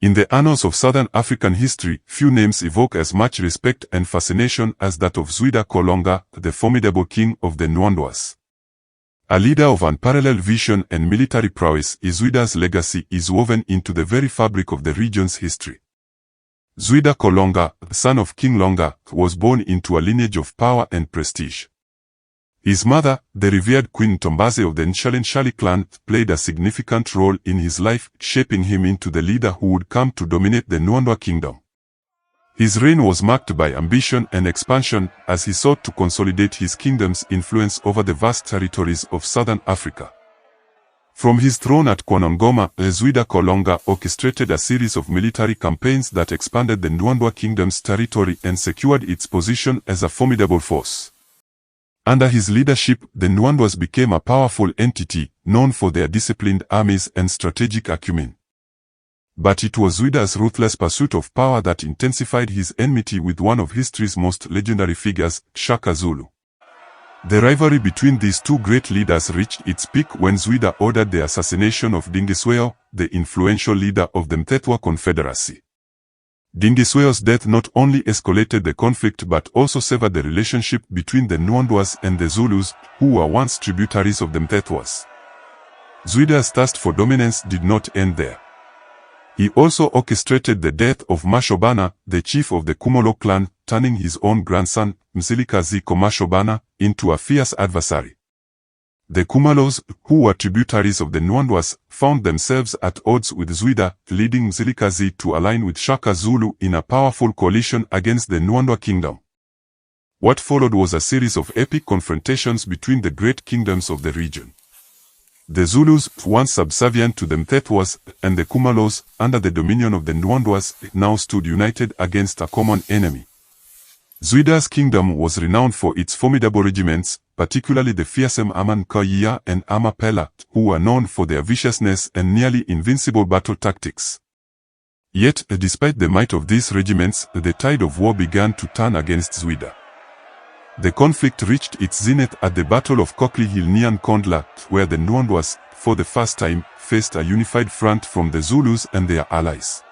In the annals of Southern African history, few names evoke as much respect and fascination as that of Zwide kaLanga, the formidable king of the Ndwandwe. A leader of unparalleled vision and military prowess, Zwide's legacy is woven into the very fabric of the region's history. Zwide kaLanga, son of King Langa, was born into a lineage of power and prestige. His mother, the revered Queen Ntombazi of the Nshali clan, played a significant role in his life, shaping him into the leader who would come to dominate the Ndwandwe kingdom. His reign was marked by ambition and expansion as he sought to consolidate his kingdom's influence over the vast territories of southern Africa. From his throne at kwaNongoma, Zwide kaLanga orchestrated a series of military campaigns that expanded the Ndwandwe kingdom's territory and secured its position as a formidable force. Under his leadership, the Ndwandwe became a powerful entity, known for their disciplined armies and strategic acumen. But it was Zwide's ruthless pursuit of power that intensified his enmity with one of history's most legendary figures, Shaka Zulu. The rivalry between these two great leaders reached its peak when Zwide ordered the assassination of Ndwandwe, the influential leader of the Mthethwa Confederacy. Ndwandwe's death not only escalated the conflict but also severed the relationship between the Ndwandwe and the Zulus, who were once tributaries of the Mthethwas. Zwide's thirst for dominance did not end there. He also orchestrated the death of kaMashobane, the chief of the Khumalo clan, turning his own grandson, Mzilikazi kaMashobane, into a fierce adversary. The Khumalos, who were tributaries of the Ndwandwe, found themselves at odds with Zwide, leading Mzilikazi to align with Shaka Zulu in a powerful coalition against the Ndwandwe kingdom. What followed was a series of epic confrontations between the great kingdoms of the region. The Zulus, once subservient to the Mthethwas, and the Khumalos, under the dominion of the Ndwandwe, now stood united against a common enemy. Zwide's kingdom was renowned for its formidable regiments, particularly the fearsome amaNgoni and amaNdebele, who were known for their viciousness and nearly invincible battle tactics. Yet, despite the might of these regiments, the tide of war began to turn against Zwide. The conflict reached its zenith at the Battle of Cockly Hill near Nkondla, where the Ndwandwe, for the first time, faced a unified front from the Zulus and their allies.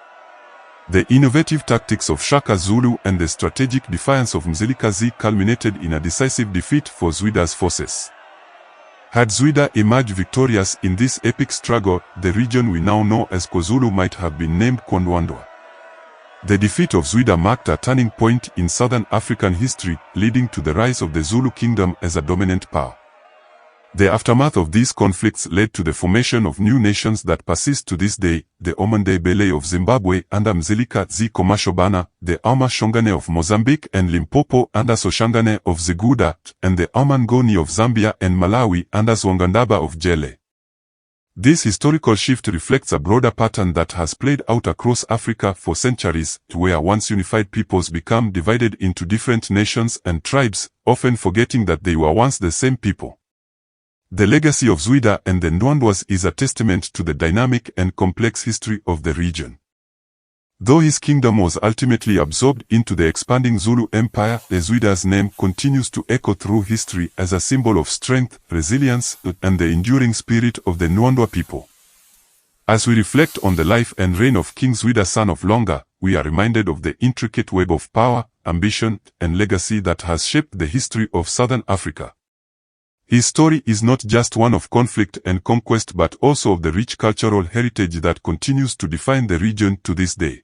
The innovative tactics of Shaka Zulu and the strategic defiance of Mzilikazi culminated in a decisive defeat for Zwide's forces. Had Zwide emerged victorious in this epic struggle, the region we now know as KwaZulu might have been named kwaNongoma. The defeat of Zwide marked a turning point in Southern African history, leading to the rise of the Zulu kingdom as a dominant power. The aftermath of these conflicts led to the formation of new nations that persist to this day, the amaNdebele of Zimbabwe under Mzilikazi kaMashobane, the amaShangane of Mozambique and Limpopo under amaShangane of Ziguda, and the amaNgoni of Zambia and Malawi under Tsongas of Mzilikazi. This historical shift reflects a broader pattern that has played out across Africa for centuries, where once unified peoples become divided into different nations and tribes, often forgetting that they were once the same people. The legacy of Zwide and the Ndwandwe is a testament to the dynamic and complex history of the region. Though his kingdom was ultimately absorbed into the expanding Zulu Empire, Zwide's name continues to echo through history as a symbol of strength, resilience, and the enduring spirit of the Ndwandwe people. As we reflect on the life and reign of King Zwide, son of Langa, we are reminded of the intricate web of power, ambition, and legacy that has shaped the history of Southern Africa. His story is not just one of conflict and conquest but also of the rich cultural heritage that continues to define the region to this day.